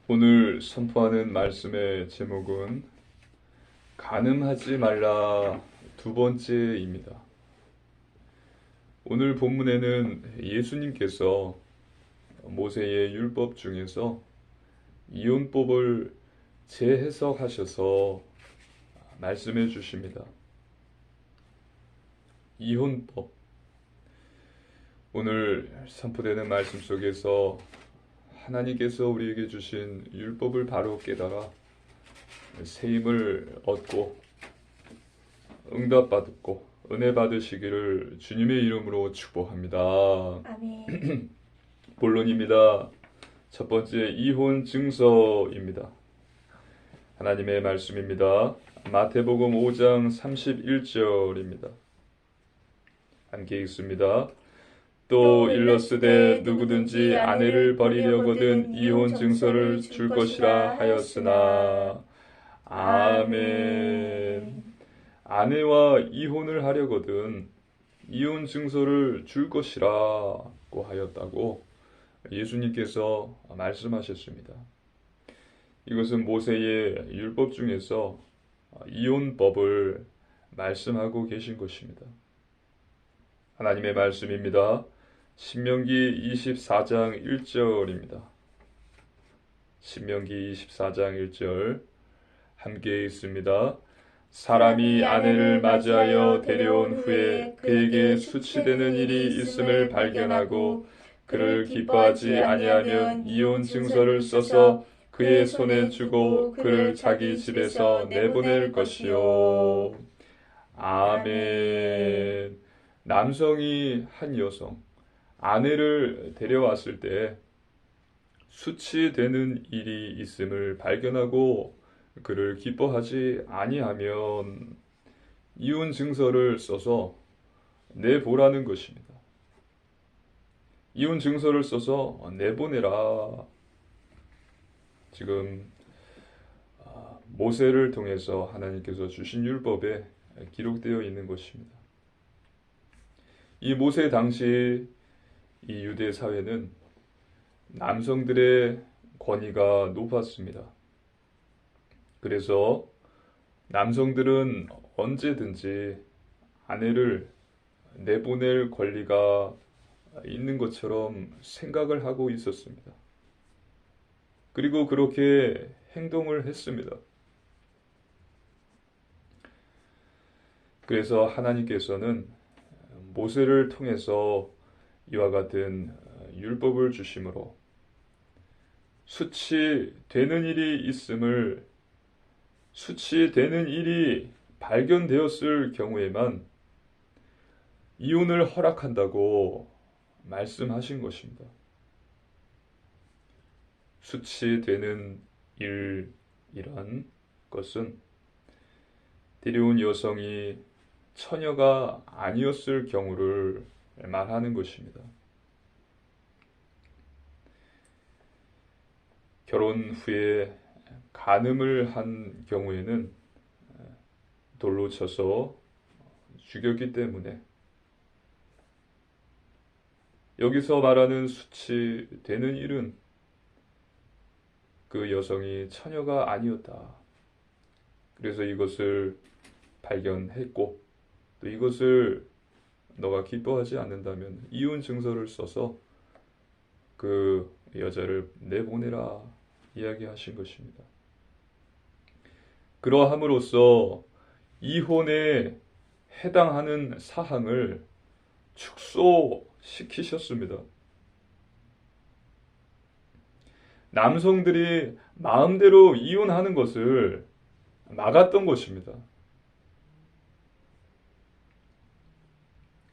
오늘 선포하는 말씀의 제목은 간음하지 말라 두 번째입니다. 오늘 본문에는 예수님께서 모세의 율법 중에서 이혼법을 재해석하셔서 말씀해 주십니다. 이혼법. 오늘 선포되는 말씀 속에서 하나님께서 우리에게 주신 율법을 바로 깨달아 새 힘을 얻고 응답받고 은혜 받으시기를 주님의 이름으로 축복합니다. 아멘. 본론입니다. 첫 번째, 이혼 증서입니다. 하나님의 말씀입니다. 마태복음 5장 31절입니다. 함께 읽습니다. 또 일렀으되 누구든지 아내를 버리려거든 이혼 증서를 줄 것이라 하였으나. 아멘. 아내와 이혼을 하려거든 이혼 증서를 줄 것이라고 하였다고 예수님께서 말씀하셨습니다. 이것은 모세의 율법 중에서 이혼법을 말씀하고 계신 것입니다. 하나님의 말씀입니다. 신명기 24장 1절입니다. 신명기 24장 1절 함께 읽습니다. 사람이 아내를 맞이하여 데려온 후에 그에게 수치되는 일이 있음을 발견하고 그를 기뻐하지 아니하면 이혼 증서를 써서 그의 손에 주고 그를 자기 집에서 내보낼 것이요. 아멘. 남성이 한 여성, 아내를 데려왔을 때 수치되는 일이 있음을 발견하고 그를 기뻐하지 아니하면 이혼 증서를 써서 내보라는 것입니다. 이혼 증서를 써서 내보내라. 지금 모세를 통해서 하나님께서 주신 율법에 기록되어 있는 것입니다. 이 모세 당시 이 유대 사회는 남성들의 권위가 높았습니다. 그래서 남성들은 언제든지 아내를 내보낼 권리가 있는 것처럼 생각을 하고 있었습니다. 그리고 그렇게 행동을 했습니다. 그래서 하나님께서는 모세를 통해서 이와 같은 율법을 주심으로 수치되는 일이 발견되었을 경우에만 이혼을 허락한다고 말씀하신 것입니다. 수치되는 일이란 것은 데려온 여성이 처녀가 아니었을 경우를 말하는 것입니다. 결혼 후에 간음을 한 경우에는 돌로 쳐서 죽였기 때문에 여기서 말하는 수치되는 일은 그 여성이 처녀가 아니었다. 그래서 이것을 발견했고 또 이것을 너가 기뻐하지 않는다면 이혼 증서를 써서 그 여자를 내보내라 이야기하신 것입니다. 그러함으로써 이혼에 해당하는 사항을 축소시키셨습니다. 남성들이 마음대로 이혼하는 것을 막았던 것입니다.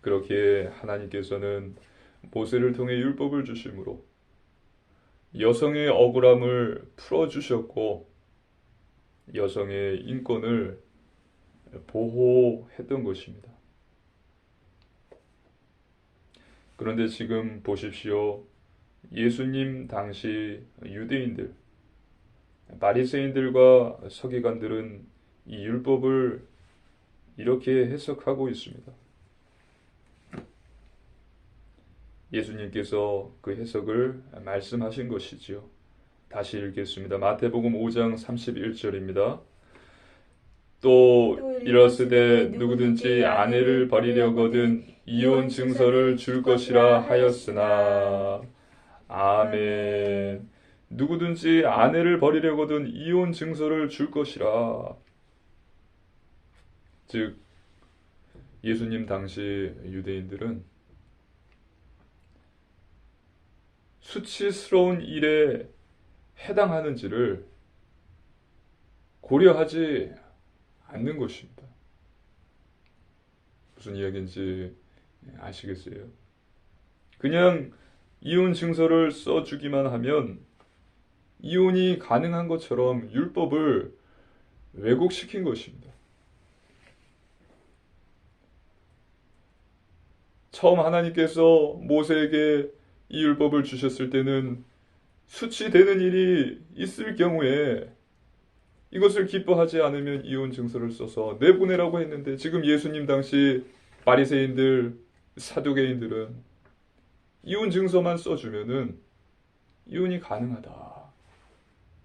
그렇게 하나님께서는 모세를 통해 율법을 주심으로 여성의 억울함을 풀어주셨고 여성의 인권을 보호했던 것입니다. 그런데 지금 보십시오. 예수님 당시 유대인들, 바리새인들과 서기관들은 이 율법을 이렇게 해석하고 있습니다. 예수님께서 그 해석을 말씀하신 것이지요. 다시 읽겠습니다. 마태복음 5장 31절입니다. 또 이르시되 누구든지 아내를 버리려거든 이혼 증서를 줄 것이라 하였으나. 아멘. 누구든지 아내를 버리려거든 이혼 증서를 줄 것이라. 즉 예수님 당시 유대인들은 수치스러운 일에 해당하는지를 고려하지 않는 것입니다. 무슨 이야기인지 아시겠어요? 그냥 이혼 증서를 써주기만 하면 이혼이 가능한 것처럼 율법을 왜곡시킨 것입니다. 처음 하나님께서 모세에게 이 율법을 주셨을 때는 수치되는 일이 있을 경우에 이것을 기뻐하지 않으면 이혼 증서를 써서 내보내라고 했는데, 지금 예수님 당시 바리새인들, 사두개인들은 이혼 증서만 써주면은 이혼이 가능하다,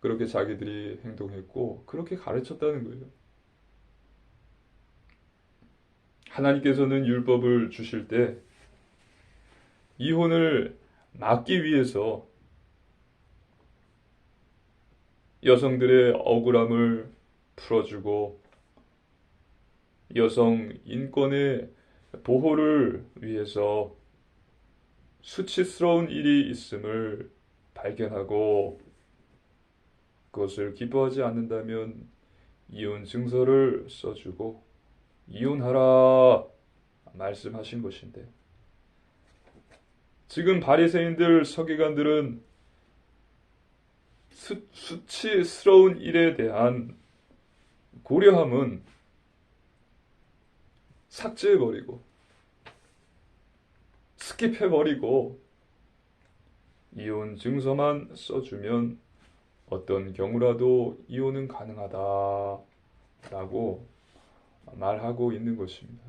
그렇게 자기들이 행동했고 그렇게 가르쳤다는 거예요. 하나님께서는 율법을 주실 때 이혼을 막기 위해서 여성들의 억울함을 풀어주고 여성 인권의 보호를 위해서 수치스러운 일이 있음을 발견하고 그것을 기뻐하지 않는다면 이혼 증서를 써주고 이혼하라 말씀하신 것인데, 지금 바리새인들, 서기관들은 수치스러운 일에 대한 고려함은 삭제해버리고 스킵해버리고 이혼 증서만 써주면 어떤 경우라도 이혼은 가능하다라고 말하고 있는 것입니다.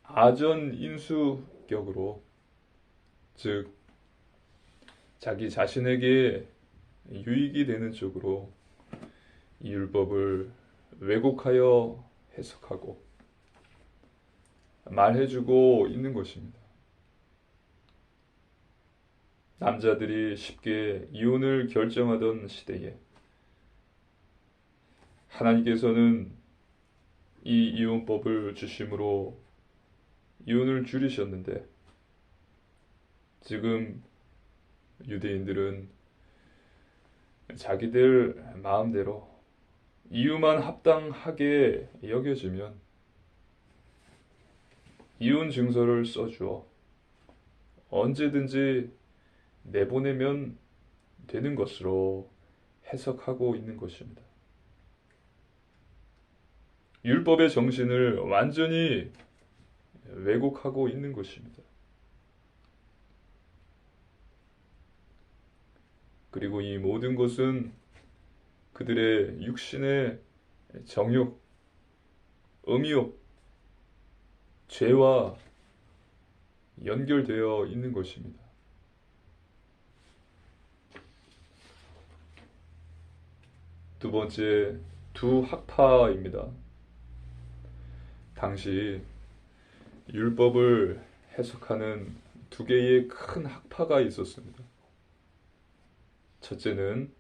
아전인수격으로, 즉 자기 자신에게 유익이 되는 쪽으로 이 율법을 왜곡하여 해석하고 말해주고 있는 것입니다. 남자들이 쉽게 이혼을 결정하던 시대에 하나님께서는 이 이혼법을 주심으로 이혼을 줄이셨는데, 지금 유대인들은 자기들 마음대로 이유만 합당하게 여겨지면 이혼 증서를 써주어 언제든지 내보내면 되는 것으로 해석하고 있는 것입니다. 율법의 정신을 완전히 왜곡하고 있는 것입니다. 그리고 이 모든 것은 그들의 육신의 정욕, 음욕, 죄와 연결되어 있는 것입니다. 두 번째, 두 학파입니다. 당시 율법을 해석하는 두 개의 큰 학파가 있었습니다. 첫째는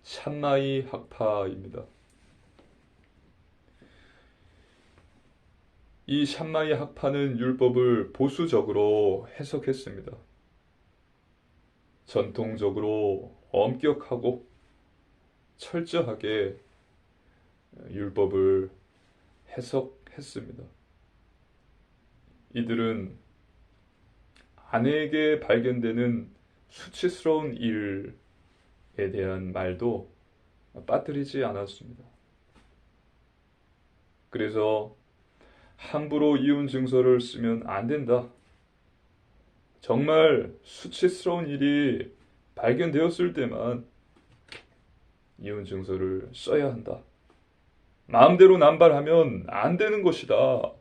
샴마이 학파입니다. 이 샴마이 학파는 율법을 보수적으로 해석했습니다. 전통적으로 엄격하고 철저하게 율법을 해석했습니다. 이들은 아내에게 발견되는 수치스러운 일에 대한 말도 빠뜨리지 않았습니다. 그래서 함부로 이혼 증서를 쓰면 안 된다. 정말 수치스러운 일이 발견되었을 때만 이혼 증서를 써야 한다. 마음대로 남발하면 안 되는 것이다.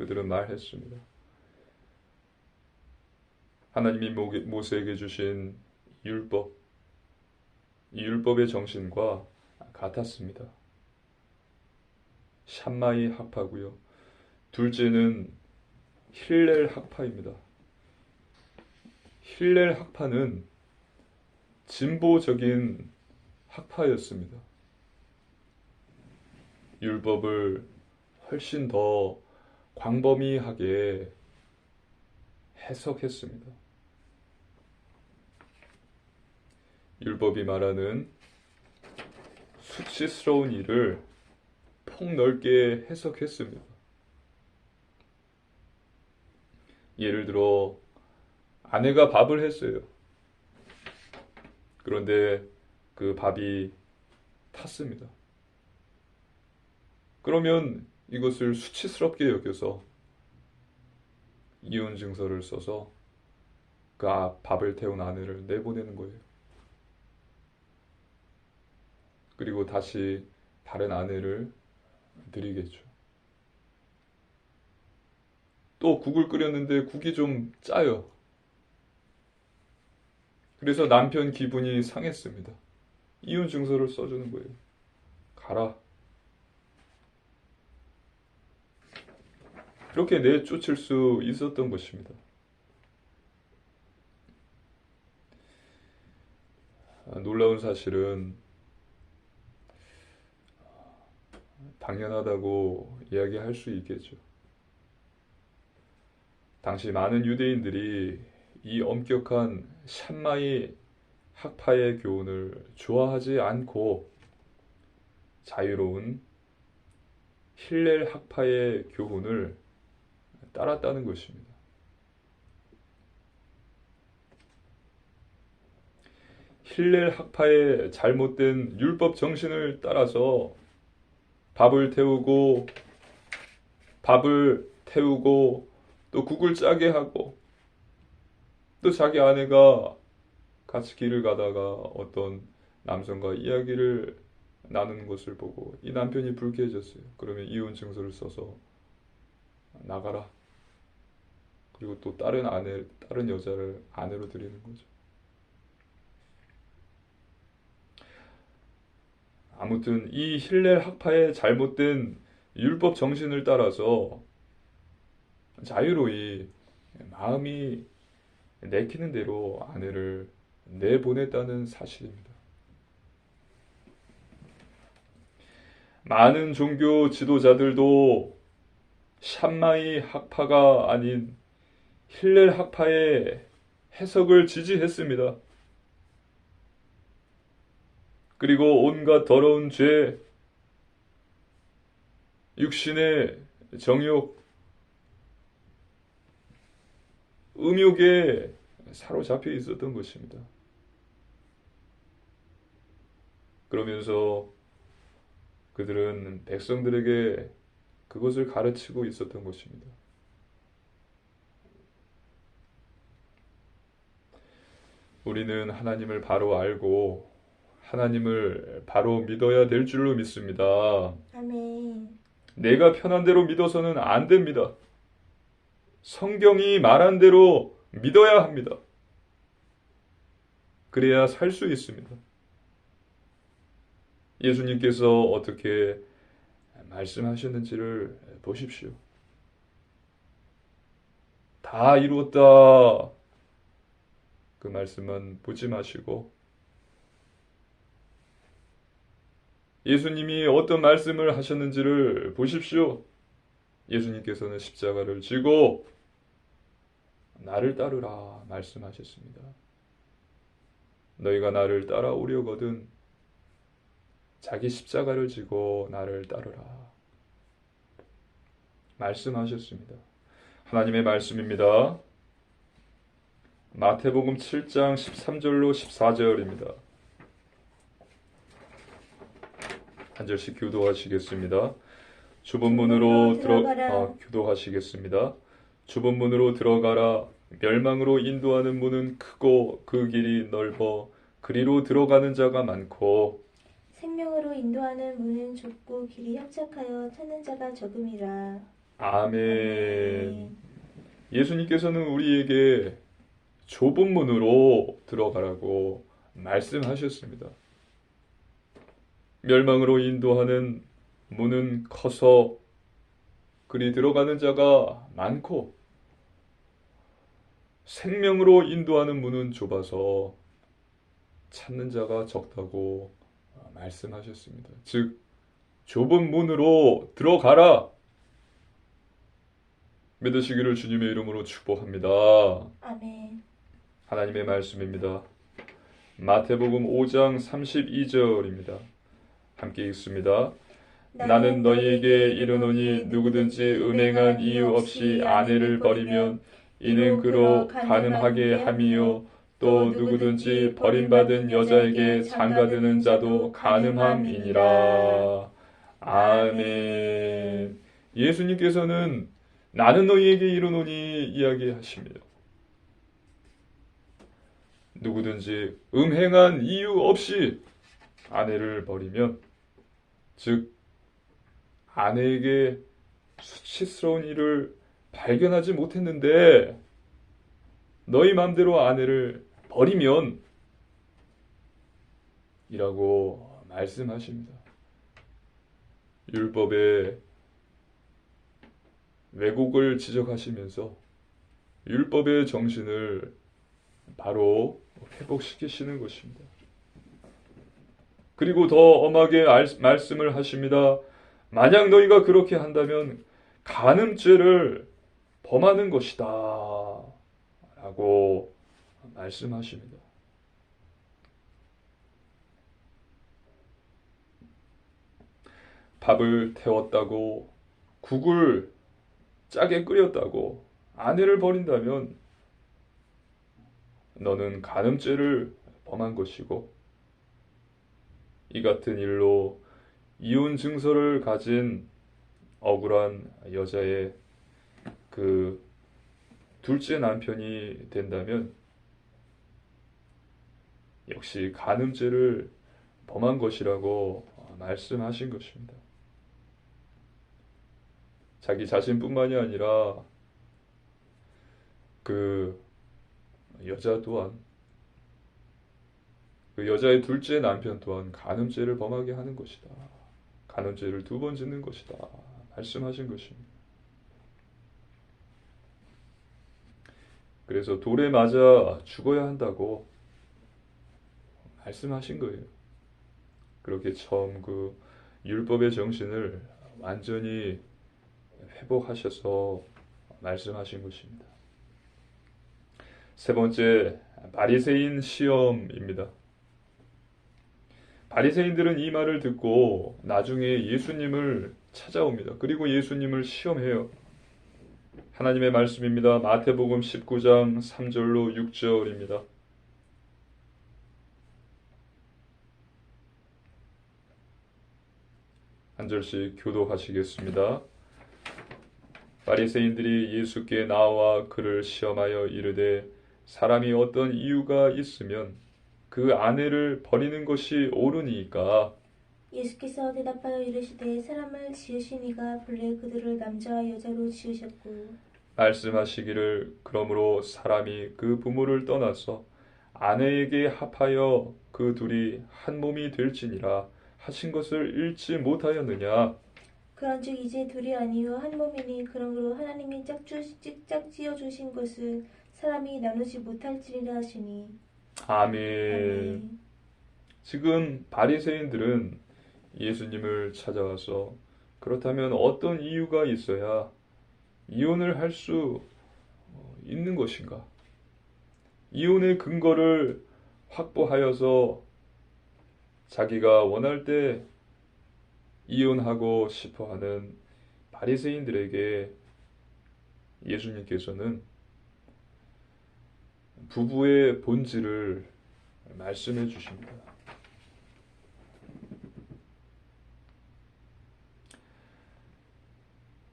그들은 말했습니다. 하나님이 모세에게 주신 율법, 이 율법의 정신과 같았습니다. 샴마이 학파고요. 둘째는 힐렐 학파입니다. 힐렐 학파는 진보적인 학파였습니다. 율법을 훨씬 더 광범위하게 해석했습니다. 율법이 말하는 수치스러운 일을 폭넓게 해석했습니다. 예를 들어 아내가 밥을 했어요. 그런데 그 밥이 탔습니다. 그러면 이것을 수치스럽게 여겨서 이혼 증서를 써서 그 밥을 태운 아내를 내보내는 거예요. 그리고 다시 다른 아내를 드리겠죠. 또 국을 끓였는데 국이 좀 짜요. 그래서 남편 기분이 상했습니다. 이혼 증서를 써주는 거예요. 가라. 그렇게 내쫓을 수 있었던 것입니다. 놀라운 사실은 당연하다고 이야기할 수 있겠죠. 당시 많은 유대인들이 이 엄격한 샴마이 학파의 교훈을 좋아하지 않고 자유로운 힐렐 학파의 교훈을 따랐다는 것입니다. 힐렐 학파의 잘못된 율법 정신을 따라서 밥을 태우고 또 국을 짜게 하고 또 자기 아내가 같이 길을 가다가 어떤 남성과 이야기를 나누는 것을 보고 이 남편이 불쾌해졌어요. 그러면 이혼 증서를 써서 나가라. 그리고 또 다른 여자를 아내로 들이는 거죠. 아무튼 이 힐렐 학파의 잘못된 율법 정신을 따라서 자유로이 마음이 내키는 대로 아내를 내보냈다는 사실입니다. 많은 종교 지도자들도 샴마이 학파가 아닌 힐렐 학파의 해석을 지지했습니다. 그리고 온갖 더러운 죄, 육신의 정욕, 음욕에 사로잡혀 있었던 것입니다. 그러면서 그들은 백성들에게 그것을 가르치고 있었던 것입니다. 우리는 하나님을 바로 알고 하나님을 바로 믿어야 될 줄로 믿습니다. 아멘. 내가 편한 대로 믿어서는 안 됩니다. 성경이 말한 대로 믿어야 합니다. 그래야 살 수 있습니다. 예수님께서 어떻게 말씀하셨는지를 보십시오. 다 이루었다. 그 말씀은 보지 마시고 예수님이 어떤 말씀을 하셨는지를 보십시오. 예수님께서는 십자가를 지고 나를 따르라 말씀하셨습니다. 너희가 나를 따라오려거든 자기 십자가를 지고 나를 따르라 말씀하셨습니다. 하나님의 말씀입니다. 마태복음 7장 13절로 14절입니다. 한 절씩 교도하시겠습니다. 좁은 문으로 교도하시겠습니다. 좁은 문으로 들어가라. 멸망으로 인도하는 문은 크고 그 길이 넓어 그리로 들어가는 자가 많고 생명으로 인도하는 문은 좁고 길이 협착하여 찾는 자가 적음이라. 아멘. 예수님께서는 우리에게 좁은 문으로 들어가라고 말씀하셨습니다. 멸망으로 인도하는 문은 커서 그리 들어가는 자가 많고 생명으로 인도하는 문은 좁아서 찾는 자가 적다고 말씀하셨습니다. 즉, 좁은 문으로 들어가라! 믿으시기를 주님의 이름으로 축복합니다. 아멘. 하나님의 말씀입니다. 마태복음 5장 32절입니다. 함께 읽습니다. 나는 너희에게 이르노니 누구든지 음행한 이유 없이 아내를 버리면 이는 그로 간음하게 함이요 또 누구든지 버림받은 여자에게 장가드는 자도 간음함이니라. 아멘. 예수님께서는 나는 너희에게 이르노니 이야기하십니다. 누구든지 음행한 이유 없이 아내를 버리면, 즉 아내에게 수치스러운 일을 발견하지 못했는데 너희 맘대로 아내를 버리면 이라고 말씀하십니다. 율법의 왜곡을 지적하시면서 율법의 정신을 바로 회복시키시는 것입니다. 그리고 더 엄하게 말씀을 하십니다. 만약 너희가 그렇게 한다면 간음죄를 범하는 것이다 라고 말씀하십니다. 밥을 태웠다고, 국을 짜게 끓였다고 아내를 버린다면 너는 간음죄를 범한 것이고, 이 같은 일로 이혼 증서를 가진 억울한 여자의 그 둘째 남편이 된다면 역시 간음죄를 범한 것이라고 말씀하신 것입니다. 자기 자신뿐만이 아니라 그 여자 또한, 그 여자의 둘째 남편 또한 간음죄를 범하게 하는 것이다. 간음죄를 2번 짓는 것이다. 말씀하신 것입니다. 그래서 돌에 맞아 죽어야 한다고 말씀하신 거예요. 그렇게 처음 그 율법의 정신을 완전히 회복하셔서 말씀하신 것입니다. 세 번째, 바리새인 시험입니다. 바리새인들은 이 말을 듣고 나중에 예수님을 찾아옵니다. 그리고 예수님을 시험해요. 하나님의 말씀입니다. 마태복음 19장 3절로 6절입니다. 한 절씩 교독하시겠습니다. 바리새인들이 예수께 나와 그를 시험하여 이르되 사람이 어떤 이유가 있으면 그 아내를 버리는 것이 옳으니까. 예수께서 대답하여 이르시되 사람을 지으신 이가 본래 그들을 남자와 여자로 지으셨고 말씀하시기를 그러므로 사람이 그 부모를 떠나서 아내에게 합하여 그 둘이 한 몸이 될지니라 하신 것을 읽지 못하였느냐. 그런즉 이제 둘이 아니요 한 몸이니 그러므로 하나님이 짝지어 주신 것을 사람이 나누지 못할지니라 하시니. 아멘. 아멘. 지금 바리새인들은 예수님을 찾아와서 그렇다면 어떤 이유가 있어야 이혼을 할 수 있는 것인가? 이혼의 근거를 확보하여서 자기가 원할 때 이혼하고 싶어하는 바리새인들에게 예수님께서는 부부의 본질을 말씀해 주십니다.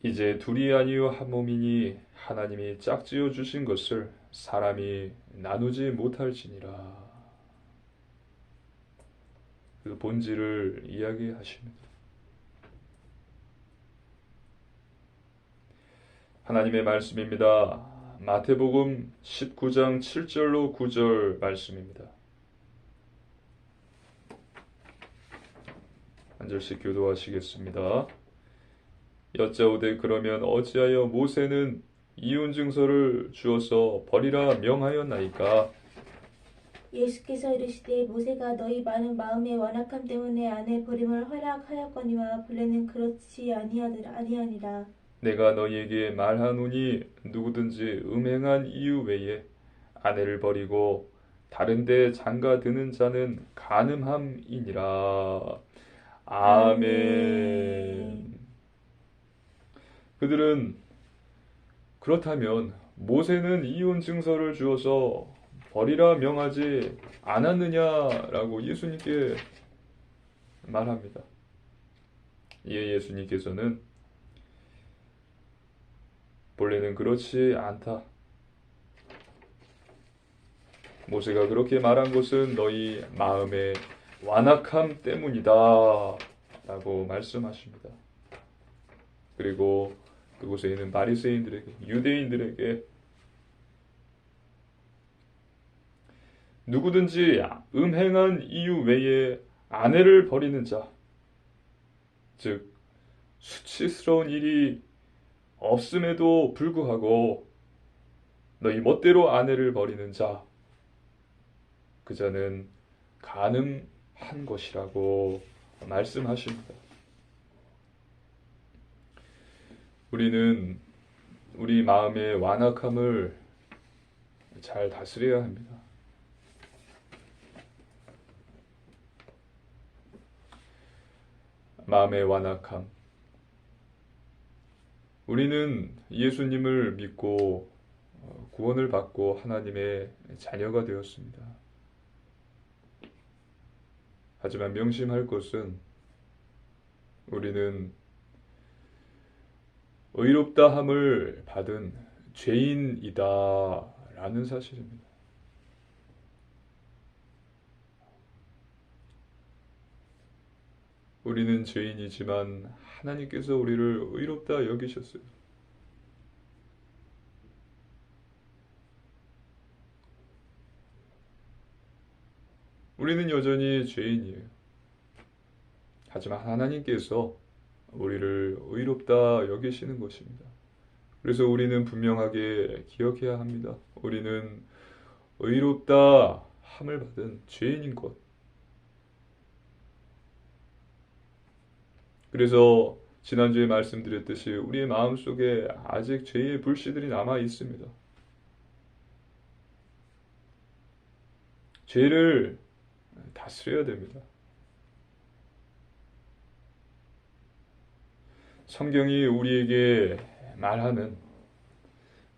이제 둘이 아니요 한 몸이니 하나님이 짝지어 주신 것을 사람이 나누지 못할지니라. 그 본질을 이야기하십니다. 하나님의 말씀입니다. 마태복음 19장 7절로 9절 말씀입니다. 한 절씩 교도하시겠습니다. 여짜오되 그러면 어찌하여 모세는 이혼 증서를 주어서 버리라 명하였나이까? 예수께서 이르시되 모세가 너희 많은 마음의 완악함 때문에 아내 버림을 허락하였거니와 본래는 그렇지 아니하니라. 내가 너희에게 말하노니 누구든지 음행한 이유 외에 아내를 버리고 다른 데 장가 드는 자는 간음함이니라. 아멘. 그들은 그렇다면 모세는 이혼 증서를 주어서 버리라 명하지 않았느냐라고 예수님께 말합니다. 이에 예수님께서는 본래는 그렇지 않다. 모세가 그렇게 말한 것은 너희 마음의 완악함 때문이다 라고 말씀하십니다. 그리고 그곳에 있는 바리새인들에게, 유대인들에게 누구든지 음행한 이유 외에 아내를 버리는 자, 즉 수치스러운 일이 없음에도 불구하고 너희 멋대로 아내를 버리는 자, 그 자는 간음한 것이라고 말씀하십니다. 우리는 우리 마음의 완악함을 잘 다스려야 합니다. 마음의 완악함. 우리는 예수님을 믿고 구원을 받고 하나님의 자녀가 되었습니다. 하지만 명심할 것은 우리는 의롭다함을 받은 죄인이다 라는 사실입니다. 우리는 죄인이지만 하나님께서 우리를 의롭다 여기셨어요. 우리는 여전히 죄인이에요. 하지만 하나님께서 우리를 의롭다 여기시는 것입니다. 그래서 우리는 분명하게 기억해야 합니다. 우리는 의롭다 함을 받은 죄인인 것. 그래서 지난주에 말씀드렸듯이 우리의 마음속에 아직 죄의 불씨들이 남아 있습니다. 죄를 다스려야 됩니다. 성경이 우리에게 말하는,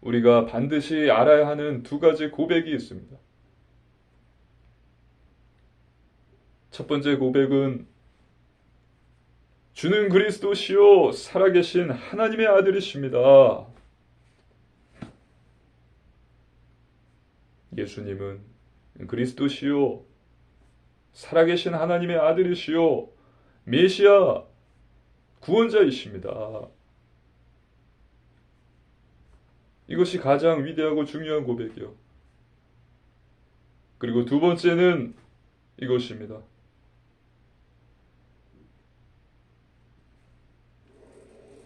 우리가 반드시 알아야 하는 두 가지 고백이 있습니다. 첫 번째 고백은 주는 그리스도시요 살아계신 하나님의 아들이십니다. 예수님은 그리스도시요 살아계신 하나님의 아들이시요 메시아 구원자이십니다. 이것이 가장 위대하고 중요한 고백이요. 그리고 두 번째는 이것입니다.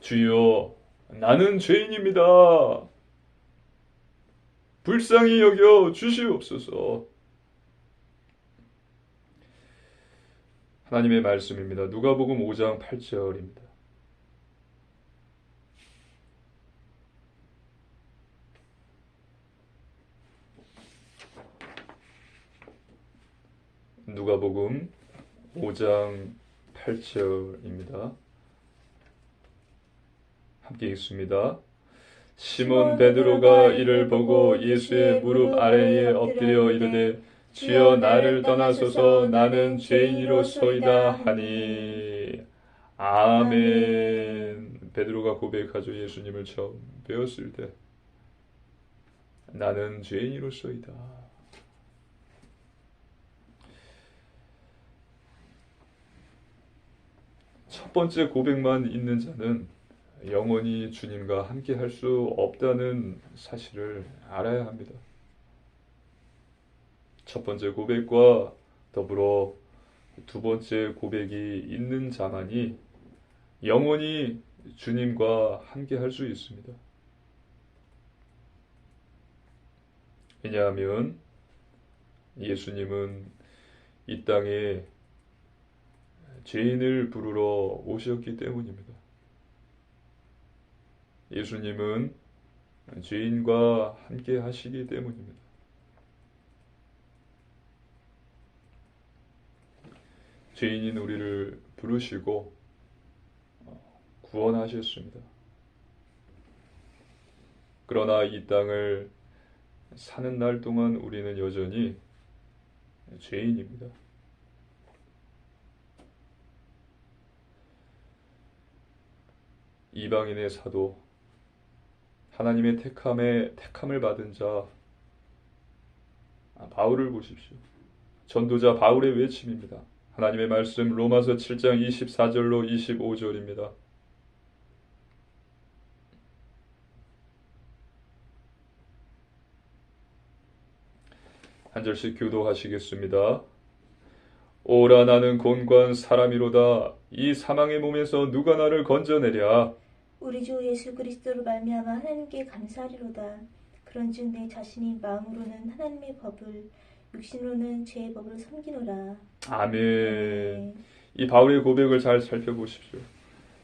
주여, 나는 죄인입니다. 불쌍히 여겨 주시옵소서. 하나님의 말씀입니다. 누가복음 5장 8절입니다. 누가복음 5장 8절입니다. 함께 읽습니다. 시몬 베드로가 이를 보고 예수의 무릎 아래에 엎드려 이르되 주여 나를 떠나소서 나는 죄인이로소이다 하니. 아멘. 베드로가 고백하죠. 예수님을 처음 배웠을 때 나는 죄인이로소이다. 첫 번째 고백만 있는 자는 영원히 주님과 함께 할 수 없다는 사실을 알아야 합니다. 첫 번째 고백과 더불어 두 번째 고백이 있는 자만이 영원히 주님과 함께 할 수 있습니다. 왜냐하면 예수님은 이 땅에 죄인을 부르러 오셨기 때문입니다. 예수님은 죄인과 함께 하시기 때문입니다. 죄인인 우리를 부르시고 구원하셨습니다. 그러나 이 땅을 사는 날 동안 우리는 여전히 죄인입니다. 이방인의 사도, 하나님의 택함을 받은 자 바울을 보십시오. 전도자 바울의 외침입니다. 하나님의 말씀 로마서 7장 24절로 25절입니다. 한 절씩 교도하시겠습니다. 오라 나는 곤고한 사람이로다. 이 사망의 몸에서 누가 나를 건져내랴. 우리 주 예수 그리스도로 말미암아 하나님께 감사하리로다. 그런즉 내 자신이 마음으로는 하나님의 법을 육신으로는 죄의 법을 섬기노라. 아멘. 이 바울의 고백을 잘 살펴보십시오.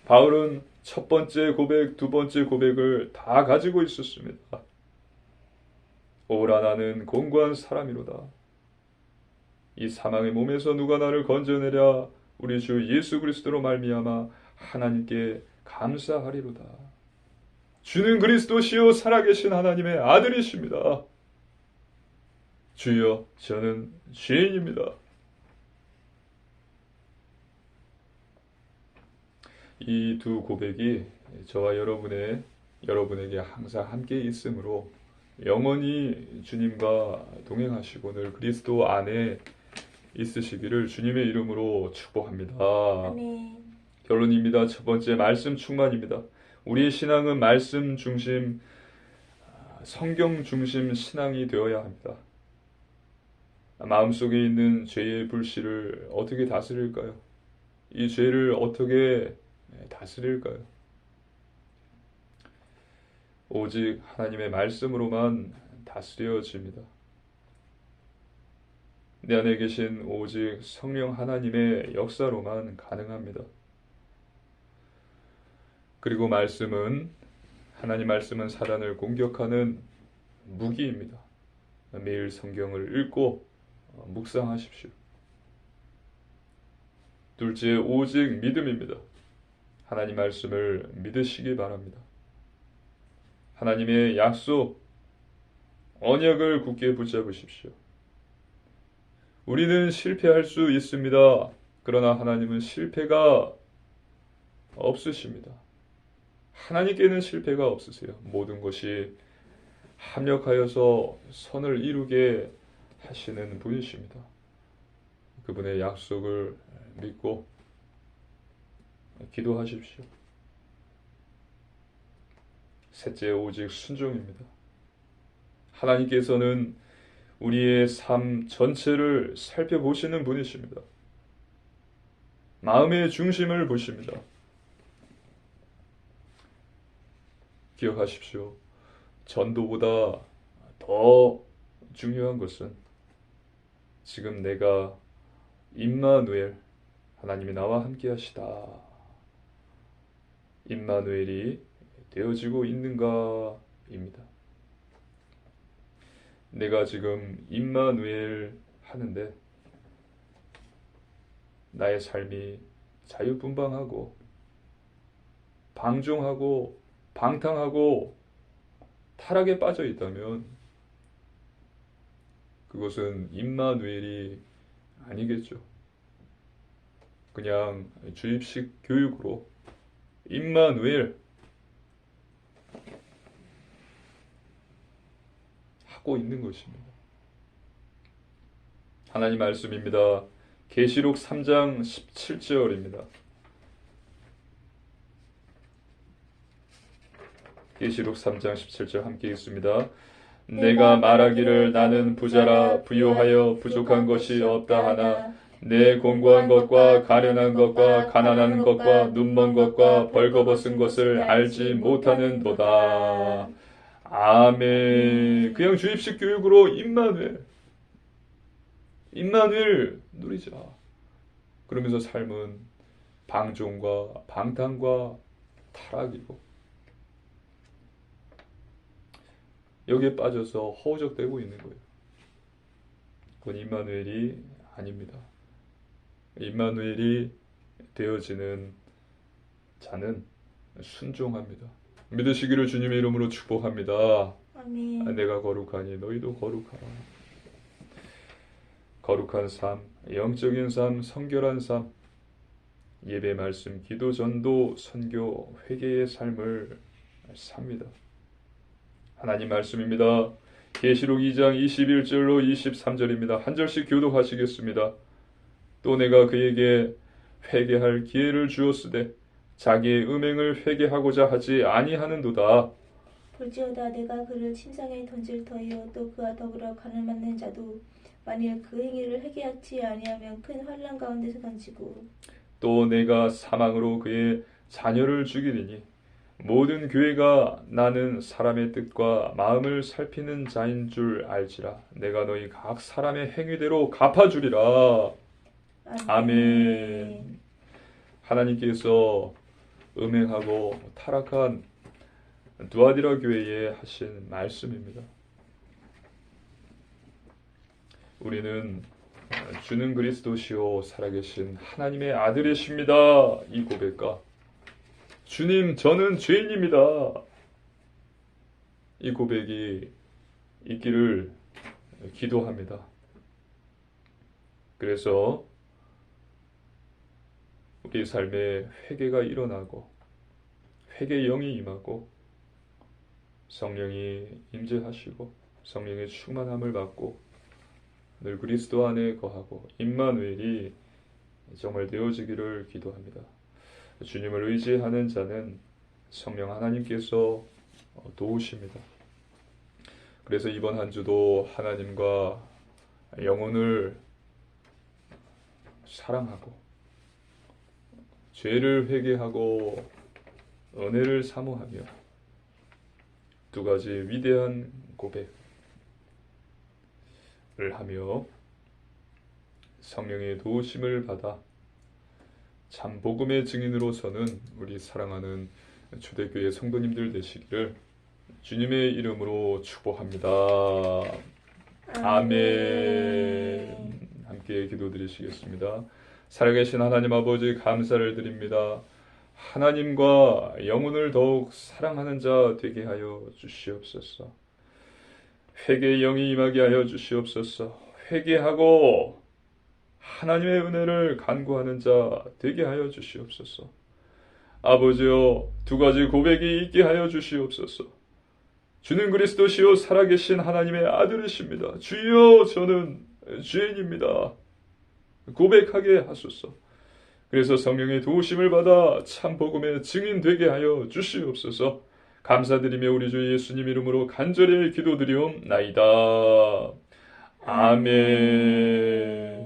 바울은 첫 번째 고백, 두 번째 고백을 다 가지고 있었습니다. 오라 나는 곤고한 사람이로다. 이 사망의 몸에서 누가 나를 건져내랴. 우리 주 예수 그리스도로 말미암아 하나님께 감사하리로다. 주는 그리스도시요 살아계신 하나님의 아들이십니다. 주여, 저는 죄인입니다. 이 두 고백이 저와 여러분에게 항상 함께 있으므로 영원히 주님과 동행하시고 늘 그리스도 안에 있으시기를 주님의 이름으로 축복합니다. 아멘. 결론입니다. 첫 번째, 말씀 충만입니다. 우리의 신앙은 말씀 중심, 성경 중심 신앙이 되어야 합니다. 마음속에 있는 죄의 불씨를 어떻게 다스릴까요? 이 죄를 어떻게 다스릴까요? 오직 하나님의 말씀으로만 다스려집니다. 내 안에 계신 오직 성령 하나님의 역사로만 가능합니다. 그리고 하나님 말씀은 사단을 공격하는 무기입니다. 매일 성경을 읽고 묵상하십시오. 둘째, 오직 믿음입니다. 하나님 말씀을 믿으시기 바랍니다. 하나님의 약속, 언약을 굳게 붙잡으십시오. 우리는 실패할 수 있습니다. 그러나 하나님은 실패가 없으십니다. 하나님께는 실패가 없으세요. 모든 것이 합력하여서 선을 이루게 하시는 분이십니다. 그분의 약속을 믿고 기도하십시오. 셋째, 오직 순종입니다. 하나님께서는 우리의 삶 전체를 살펴보시는 분이십니다. 마음의 중심을 보십니다. 기억하십시오. 전도보다 더 중요한 것은 지금 내가 임마누엘, 하나님이 나와 함께 하시다, 임마누엘이 되어지고 있는가입니다. 내가 지금 임마누엘 하는데 나의 삶이 자유분방하고 방종하고 방탕하고 타락에 빠져 있다면 그것은 임마누엘이 아니겠죠. 그냥 주입식 교육으로 임마누엘 하고 있는 것입니다. 하나님 말씀입니다. 계시록 3장 17절입니다. 계시록 3장 17절 함께 읽습니다. 내가 말하기를 나는 부자라 부유하여 부족한 것이 없다 하나 내 공고한 것과 가련한 것과 가난한 것과 눈먼 것과 벌거벗은 것을 알지 못하는도다. 아멘. 그냥 주입식 교육으로 임마누엘 누리자. 그러면서 삶은 방종과 방탕과 타락이고 여기에 빠져서 허우적대고 있는 거예요. 그건 임마누엘이 아닙니다. 임마누엘이 되어지는 자는 순종합니다. 믿으시기를 주님의 이름으로 축복합니다. 아멘. 내가 거룩하니 너희도 거룩하라. 거룩한 삶, 영적인 삶, 성결한 삶, 예배 말씀, 기도 전도, 선교, 회개의 삶을 삽니다. 하나님 말씀입니다. 계시록 2장 21절로 23절입니다. 한 절씩 교독하시겠습니다. 또 내가 그에게 회개할 기회를 주었으되 자기의 음행을 회개하고자 하지 아니하는도다. 볼지어다 내가 그를 침상에 던질 터이요 또 그와 더불어 간을 맞는 자도 만일 그 행위를 회개하지 아니하면 큰 환난 가운데서 던지고 또 내가 사망으로 그의 자녀를 죽이리니 모든 교회가 나는 사람의 뜻과 마음을 살피는 자인 줄 알지라. 내가 너희 각 사람의 행위대로 갚아주리라. 아멘. 하나님께서 음행하고 타락한 두아디라 교회에 하신 말씀입니다. 우리는 주는 그리스도시요 살아계신 하나님의 아들이십니다. 이 고백과 주님 저는 죄인입니다. 이 고백이 있기를 기도합니다. 그래서 우리 삶에 회개가 일어나고 회개의 영이 임하고 성령이 임재하시고 성령의 충만함을 받고 늘 그리스도 안에 거하고 임마누엘이 정말 되어지기를 기도합니다. 주님을 의지하는 자는 성령 하나님께서 도우십니다. 그래서 이번 한 주도 하나님과 영혼을 사랑하고 죄를 회개하고 은혜를 사모하며 두 가지 위대한 고백을 하며 성령의 도우심을 받아 참 복음의 증인으로서는 우리 사랑하는 초대교회 성도님들 되시기를 주님의 이름으로 축복합니다. 아멘. 함께 기도드리시겠습니다. 살아계신 하나님 아버지 감사를 드립니다. 하나님과 영혼을 더욱 사랑하는 자 되게 하여 주시옵소서. 회개의 영이 임하게 하여 주시옵소서. 회개하고 하나님의 은혜를 간구하는 자 되게 하여 주시옵소서. 아버지여 두 가지 고백이 있게 하여 주시옵소서. 주는 그리스도시요 살아계신 하나님의 아들이십니다. 주여 저는 죄인입니다. 고백하게 하소서. 그래서 성령의 도우심을 받아 참 복음의 증인 되게 하여 주시옵소서. 감사드리며 우리 주 예수님 이름으로 간절히 기도드리옵나이다. 아멘.